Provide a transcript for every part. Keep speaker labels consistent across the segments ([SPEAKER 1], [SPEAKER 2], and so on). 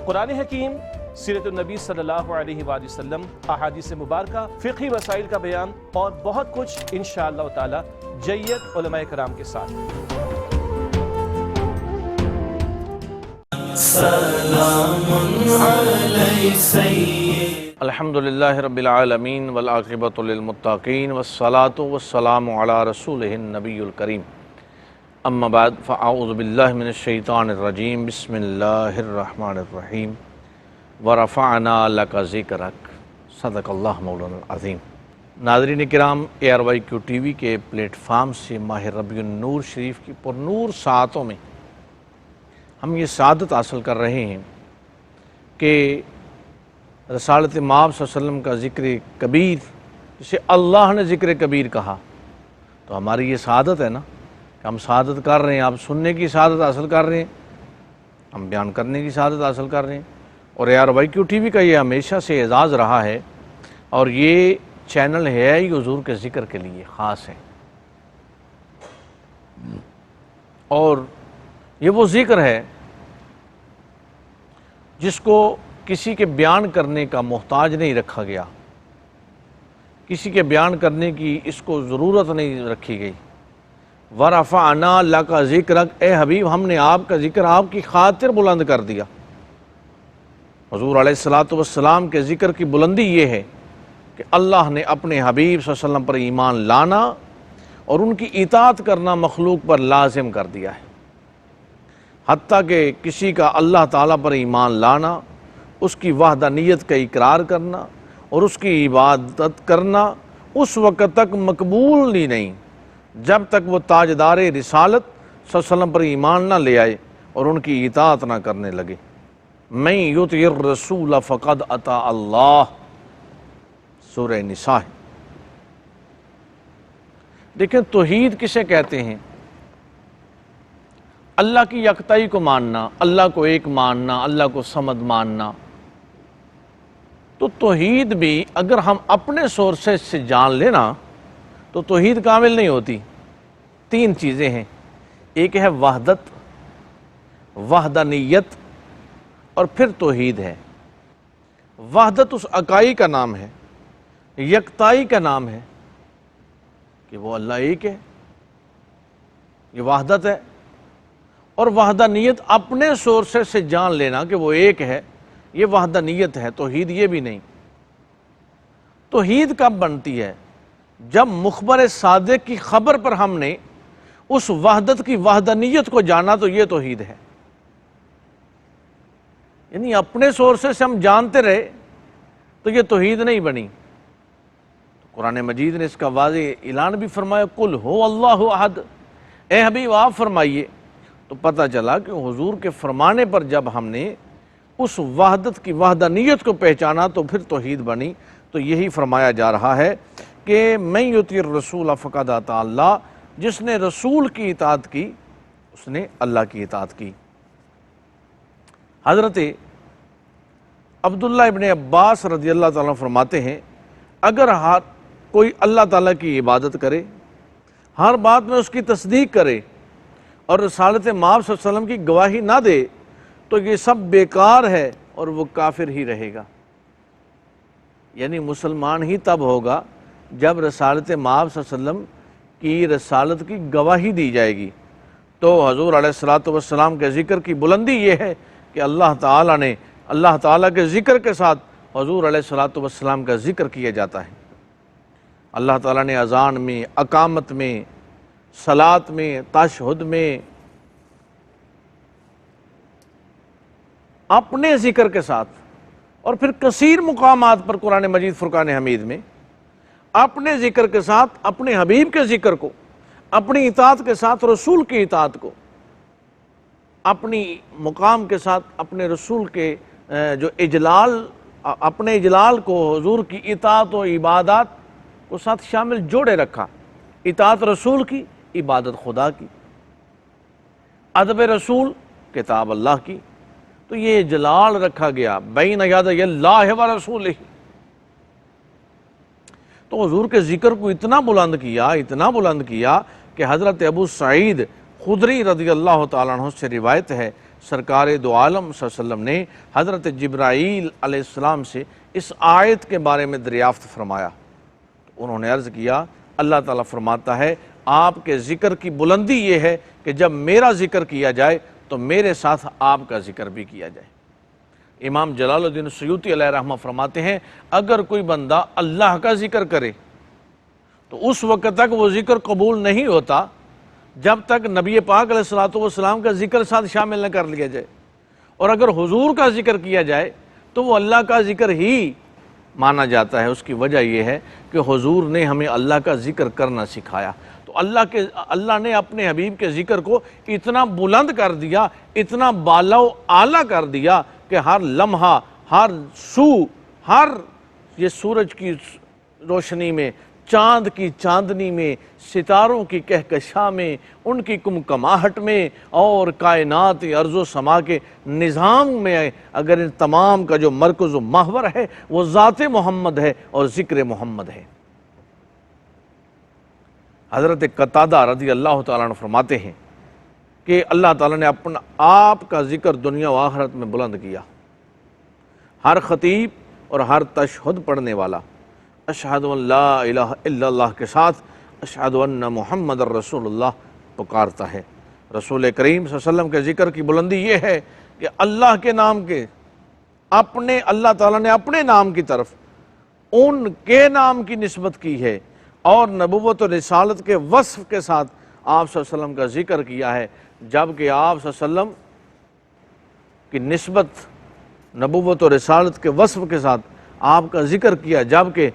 [SPEAKER 1] قرآن حکیم، سیرت النبی صلی اللہ علیہ وآلہ وسلم، احادیث مبارکہ، فقہی مسائل کا بیان اور بہت کچھ انشاءاللہ تعالی جید علماء کرام کے ساتھ۔
[SPEAKER 2] سلام علی سید
[SPEAKER 3] الحمدللہ رب العالمین والعاقبۃ للمتقین والصلاة والسلام علی رسولہ النبی الکریم، اما بعد فاعوذ باللہ من الشیطان الرجیم، بسم اللہ الرحمن الرحیم، ورفعنا لک ذکرک، صدق اللہ مولانا العظیم۔ ناظرین کرام، ARYQ ٹی وی کے پلیٹ فارم سے ماہ ربیع النور شریف کی پر نور ساعتوں میں ہم یہ سعادت حاصل کر رہے ہیں کہ رسالت مآب صلی اللہ علیہ وسلم کا ذکر کبیر، جسے اللہ نے ذکر کبیر کہا، تو ہماری یہ سعادت ہے نا کہ ہم سعادت کر رہے ہیں، آپ سننے کی سعادت حاصل کر رہے ہیں، ہم بیان کرنے کی سعادت حاصل کر رہے ہیں۔ اور ARYQ ٹی وی کا یہ ہمیشہ سے اعزاز رہا ہے، اور یہ چینل ہے ہی حضور کے ذکر کے لیے خاص ہے، اور یہ وہ ذکر ہے جس کو کسی کے بیان کرنے کا محتاج نہیں رکھا گیا، کسی کے بیان کرنے کی اس کو ضرورت نہیں رکھی گئی۔ وَرَفَعْنَا لَكَ ذِكْرَكَ، اے حبیب ہم نے آپ کا ذکر آپ کی خاطر بلند کر دیا۔ حضور علیہ السلام کے ذکر کی بلندی یہ ہے کہ اللہ نے اپنے حبیب صلی اللہ علیہ وسلم پر ایمان لانا اور ان کی اطاعت کرنا مخلوق پر لازم کر دیا ہے، حتیٰ کہ کسی کا اللہ تعالیٰ پر ایمان لانا، اس کی وحدانیت کا اقرار کرنا اور اس کی عبادت کرنا اس وقت تک مقبول ہی نہیں جب تک وہ تاجدار رسالت صلی اللہ علیہ وسلم پر ایمان نہ لے آئے اور ان کی اطاعت نہ کرنے لگے۔ من یطع الرسول فقد اطاع اللہ، سورہ نساء۔ دیکھیں توحید کسے کہتے ہیں؟ اللہ کی یکتائی کو ماننا، اللہ کو ایک ماننا، اللہ کو صمد ماننا۔ تو توحید بھی اگر ہم اپنے سورسز سے جان لینا تو توحید کامل نہیں ہوتی۔ تین چیزیں ہیں، ایک ہے وحدت، وحدانیت، اور پھر توحید ہے۔ وحدت اس اکائی کا نام ہے، یکتائی کا نام ہے کہ وہ اللہ ایک ہے، یہ وحدت ہے۔ اور وحدانیت اپنے سورسز سے جان لینا کہ وہ ایک ہے، یہ وحدانیت ہے، توحید یہ بھی نہیں۔ توحید کب بنتی ہے؟ جب مخبر صادق کی خبر پر ہم نے اس وحدت کی وحدانیت کو جانا تو یہ توحید ہے۔ یعنی اپنے سورسز سے ہم جانتے رہے تو یہ توحید نہیں بنی۔ قرآن مجید نے اس کا واضح اعلان بھی فرمایا، قل هو اللہ احد، اے حبیب آپ فرمائیے۔ تو پتہ چلا کہ حضور کے فرمانے پر جب ہم نے اس وحدت کی وحدانیت کو پہچانا تو پھر توحید بنی۔ تو یہی فرمایا جا رہا ہے کہ من یطع الرسول فقد اطاع اللہ، جس نے رسول کی اطاعت کی اس نے اللہ کی اطاعت کی۔ حضرت عبداللہ ابن عباس رضی اللہ تعالیٰ فرماتے ہیں، اگر کوئی اللہ تعالیٰ کی عبادت کرے، ہر بات میں اس کی تصدیق کرے اور رسالت مآب صلی اللہ علیہ وسلم کی گواہی نہ دے تو یہ سب بیکار ہے اور وہ کافر ہی رہے گا۔ یعنی مسلمان ہی تب ہوگا جب رسالت مآب صلی اللہ علیہ وسلم کی رسالت کی گواہی دی جائے گی۔ تو حضور علیہ السلام کے ذکر کی بلندی یہ ہے کہ اللہ تعالیٰ کے ذکر کے ساتھ حضور علیہ السلام کا ذکر کیا جاتا ہے۔ اللہ تعالیٰ نے اذان میں، اقامت میں، صلاۃ میں، تشہد میں اپنے ذکر کے ساتھ، اور پھر کثیر مقامات پر قرآن مجید فرقان حمید میں اپنے ذکر کے ساتھ اپنے حبیب کے ذکر کو، اپنی اطاعت کے ساتھ رسول کی اطاعت کو، اپنی مقام کے ساتھ اپنے رسول کے جو اجلال، اپنے اجلال کو حضور کی اطاعت و عبادات کو ساتھ شامل جوڑے رکھا۔ اطاعت رسول کی، عبادت خدا کی، ادب رسول، کتاب اللہ کی۔ تو یہ اجلال رکھا گیا بین یدی اللہ و رسولہ۔ تو حضور کے ذکر کو اتنا بلند کیا کہ حضرت ابو سعید خدری رضی اللہ تعالیٰ عنہ سے روایت ہے سرکار دو عالم صلی اللہ علیہ وسلم نے حضرت جبرائیل علیہ السلام سے اس آیت کے بارے میں دریافت فرمایا۔ انہوں نے عرض کیا، اللہ تعالیٰ فرماتا ہے آپ کے ذکر کی بلندی یہ ہے کہ جب میرا ذکر کیا جائے تو میرے ساتھ آپ کا ذکر بھی کیا جائے۔ امام جلال الدین سیوطی علیہ رحمہ فرماتے ہیں اگر کوئی بندہ اللہ کا ذکر کرے تو اس وقت تک وہ ذکر قبول نہیں ہوتا جب تک نبی پاک علیہ السلام کا ذکر ساتھ شامل نہ کر لیا جائے، اور اگر حضور کا ذکر کیا جائے تو وہ اللہ کا ذکر ہی مانا جاتا ہے۔ اس کی وجہ یہ ہے کہ حضور نے ہمیں اللہ کا ذکر کرنا سکھایا، تو اللہ نے اپنے حبیب کے ذکر کو اتنا بلند کر دیا، اتنا بالا و اعلیٰ کر دیا کہ ہر لمحہ، ہر سو، ہر یہ سورج کی روشنی میں، چاند کی چاندنی میں، ستاروں کی کہکشاں میں، ان کی کمکماہٹ میں، اور کائنات ارض و سما کے نظام میں، اگر ان تمام کا جو مرکز و محور ہے وہ ذات محمد ہے اور ذکر محمد ہے۔ حضرت قتادہ رضی اللہ تعالیٰ عنہ فرماتے ہیں کہ اللہ تعالیٰ نے اپنا آپ کا ذکر دنیا و آخرت میں بلند کیا۔ ہر خطیب اور ہر تشہد پڑھنے والا اشہد ان لا الہ الا اللہ کے ساتھ اشہد ان محمد الرسول اللہ پکارتا ہے۔ رسول کریم صلی اللہ علیہ وسلم کے ذکر کی بلندی یہ ہے کہ اللہ کے نام کے اللہ تعالیٰ نے اپنے نام کی طرف ان کے نام کی نسبت کی ہے، اور نبوت و رسالت کے وصف کے ساتھ آپ صلی اللہ علیہ وسلم کا ذکر کیا ہے، جبکہ آپ صلی اللہ علیہ وسلم کی نسبت نبوت و رسالت کے وصف کے ساتھ آپ کا ذکر کیا، جبکہ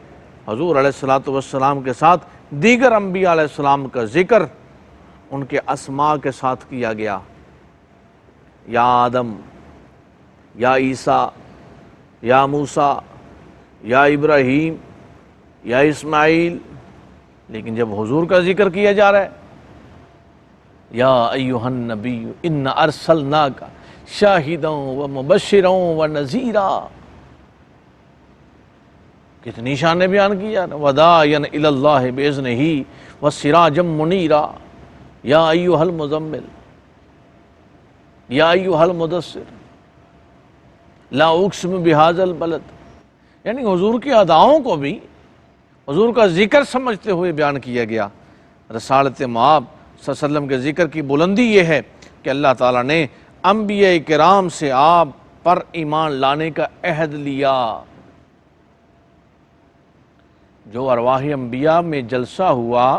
[SPEAKER 3] حضور علیہ السلام کے ساتھ دیگر انبیاء علیہ السلام کا ذکر ان کے اسماء کے ساتھ کیا گیا۔ یا آدم، یا عیسیٰ، یا موسیٰ، یا ابراہیم، یا اسماعیل، لیکن جب حضور کا ذکر کیا جا رہا ہے یا ایھا النبی انا ارسلناک شاہدا و مبشرا و نذیرا، کتنی شان بیان کی جا رہا ہے، وداعیا الی اللہ باذنہ وسراجا منیرا، یا ایھا المزمل، یا ایھا المدثر، لا اقسم بہذا البلد، یعنی حضور کی اداؤں کو بھی حضور کا ذکر سمجھتے ہوئے بیان کیا گیا۔ رسالت مآب صلی اللہ علیہ وسلم کے ذکر کی بلندی یہ ہے کہ اللہ تعالیٰ نے انبیاء کرام سے آپ پر ایمان لانے کا عہد لیا۔ جو ارواح انبیاء میں جلسہ ہوا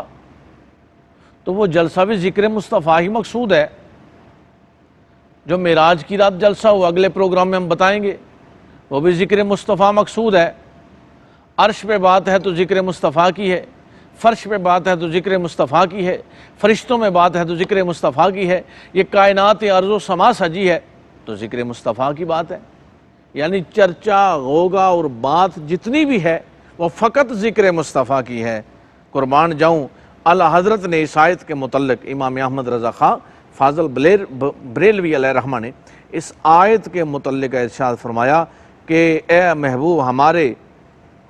[SPEAKER 3] تو وہ جلسہ بھی ذکر مصطفیٰ ہی مقصود ہے۔ جو معراج کی رات جلسہ ہوا، اگلے پروگرام میں ہم بتائیں گے، وہ بھی ذکر مصطفیٰ مقصود ہے۔ عرش پہ بات ہے تو ذکر مصطفیٰ کی ہے، فرش پہ بات ہے تو ذکر مصطفیٰ کی ہے، فرشتوں میں بات ہے تو ذکر مصطفیٰ کی ہے، یہ کائنات ارض و سما سجی ہے تو ذکر مصطفیٰ کی بات ہے۔ یعنی چرچا، غوغا اور بات جتنی بھی ہے وہ فقط ذکر مصطفیٰ کی ہے۔ قربان جاؤں، اعلیٰ حضرت نے اس آیت کے متعلق امام احمد رضا خان فاضل بریلوی علیہ رحمہ نے اس آیت کے متعلق ارشاد فرمایا کہ اے محبوب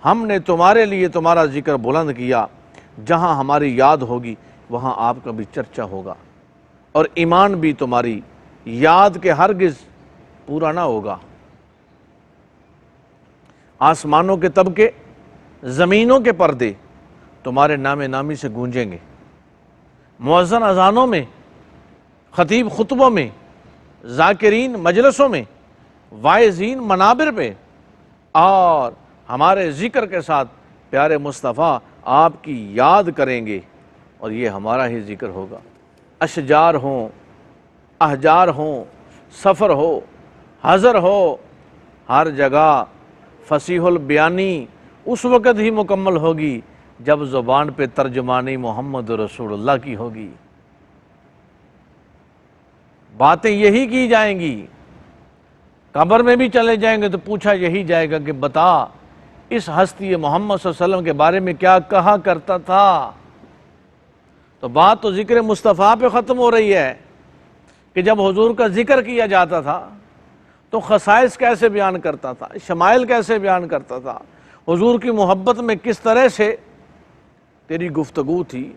[SPEAKER 3] ہم نے تمہارے لیے تمہارا ذکر بلند کیا، جہاں ہماری یاد ہوگی وہاں آپ کا بھی چرچا ہوگا، اور ایمان بھی تمہاری یاد کے ہرگز پورا نہ ہوگا۔ آسمانوں کے طبقے، زمینوں کے پردے تمہارے نام نامی سے گونجیں گے، مؤذن اذانوں میں، خطیب خطبوں میں، ذاکرین مجلسوں میں، واعظین منابر پہ، اور ہمارے ذکر کے ساتھ پیارے مصطفیٰ آپ کی یاد کریں گے، اور یہ ہمارا ہی ذکر ہوگا۔ اشجار ہوں، احجار ہوں، سفر ہو، حضر ہو، ہر جگہ فصیح البیانی اس وقت ہی مکمل ہوگی جب زبان پہ ترجمانی محمد رسول اللہ کی ہوگی۔ باتیں یہی کی جائیں گی، قبر میں بھی چلے جائیں گے تو پوچھا یہی جائے گا کہ بتا اس ہستی محمد صلی اللہ علیہ وسلم کے بارے میں کیا کہا کرتا تھا۔ تو بات تو ذکر مصطفیٰ پہ ختم ہو رہی ہے کہ جب حضور کا ذکر کیا جاتا تھا تو خصائص کیسے بیان کرتا تھا، شمائل کیسے بیان کرتا تھا، حضور کی محبت میں کس طرح سے تیری گفتگو تھی،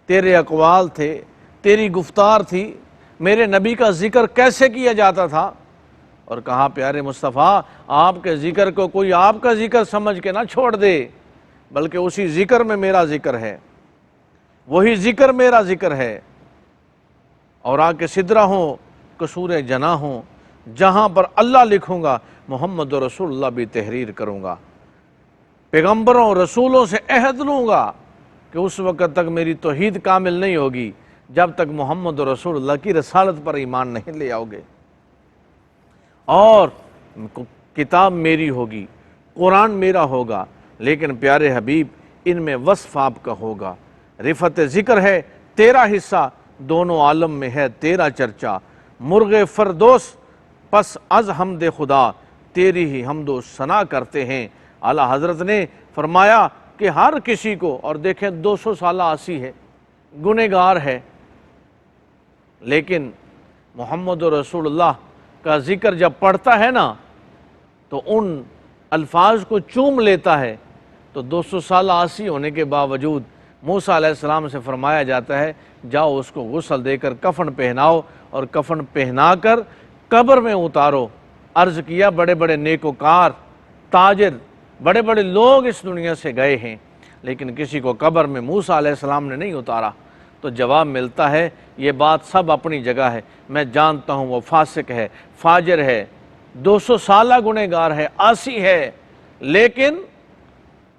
[SPEAKER 3] تیرے اقوال تھے، تیری گفتار تھی، میرے نبی کا ذکر کیسے کیا جاتا تھا، اور کہا پیارے مصطفیٰ آپ کے ذکر کو کوئی آپ کا ذکر سمجھ کے نہ چھوڑ دے، بلکہ اسی ذکر میں میرا ذکر ہے، وہی ذکر میرا ذکر ہے۔ اور آ کے سدرہ ہوں، قصور جناح ہوں، جہاں پر اللہ لکھوں گا محمد رسول اللہ بھی تحریر کروں گا، پیغمبروں رسولوں سے عہد لوں گا کہ اس وقت تک میری توحید کامل نہیں ہوگی جب تک محمد رسول اللہ کی رسالت پر ایمان نہیں لے آؤ گے، اور کتاب میری ہوگی، قرآن میرا ہوگا، لیکن پیارے حبیب ان میں وصف آپ کا ہوگا۔ رفعت ذکر ہے تیرا حصہ، دونوں عالم میں ہے تیرا چرچا، مرغ فردوس پس از حمد خدا، تیری ہی حمد و ثنا کرتے ہیں۔ اعلیٰ حضرت نے فرمایا کہ ہر کسی کو، اور دیکھیں 200 سالہ عاصی ہے، گنہگار ہے، لیکن محمد رسول اللہ کا ذکر جب پڑھتا ہے نا تو ان الفاظ کو چوم لیتا ہے، تو 200 سالہ عاصی ہونے کے باوجود موسیٰ علیہ السلام سے فرمایا جاتا ہے جاؤ اس کو غسل دے کر کفن پہناؤ، اور کفن پہنا کر قبر میں اتارو۔ عرض کیا بڑے بڑے نیکوکار تاجر بڑے بڑے لوگ اس دنیا سے گئے ہیں، لیکن کسی کو قبر میں موسیٰ علیہ السلام نے نہیں اتارا، تو جواب ملتا ہے یہ بات سب اپنی جگہ ہے، میں جانتا ہوں وہ فاسق ہے، فاجر ہے، 200 سالہ گنہگار ہے، عاصی ہے، لیکن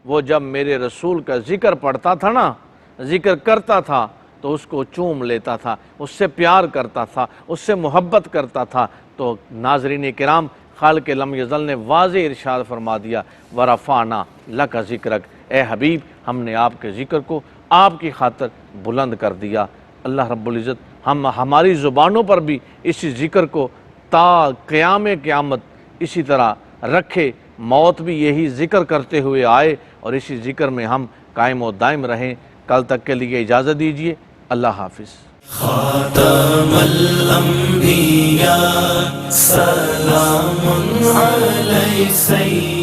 [SPEAKER 3] وہ جب میرے رسول کا ذکر پڑھتا تھا نا، ذکر کرتا تھا تو اس کو چوم لیتا تھا، اس سے پیار کرتا تھا، اس سے محبت کرتا تھا۔ تو ناظرین کرام، خالق لم یزل نے واضح ارشاد فرما دیا ورفعنا لک ذکرک، اے حبیب ہم نے آپ کے ذکر کو آپ کی خاطر بلند کر دیا۔ اللہ رب العزت ہماری زبانوں پر بھی اسی ذکر کو تا قیام قیامت اسی طرح رکھے، موت بھی یہی ذکر کرتے ہوئے آئے اور اسی ذکر میں ہم قائم و دائم رہیں۔ کل تک کے لیے اجازت دیجیے، اللہ حافظ۔
[SPEAKER 2] خاتم الانبیاء سلام علیہ سید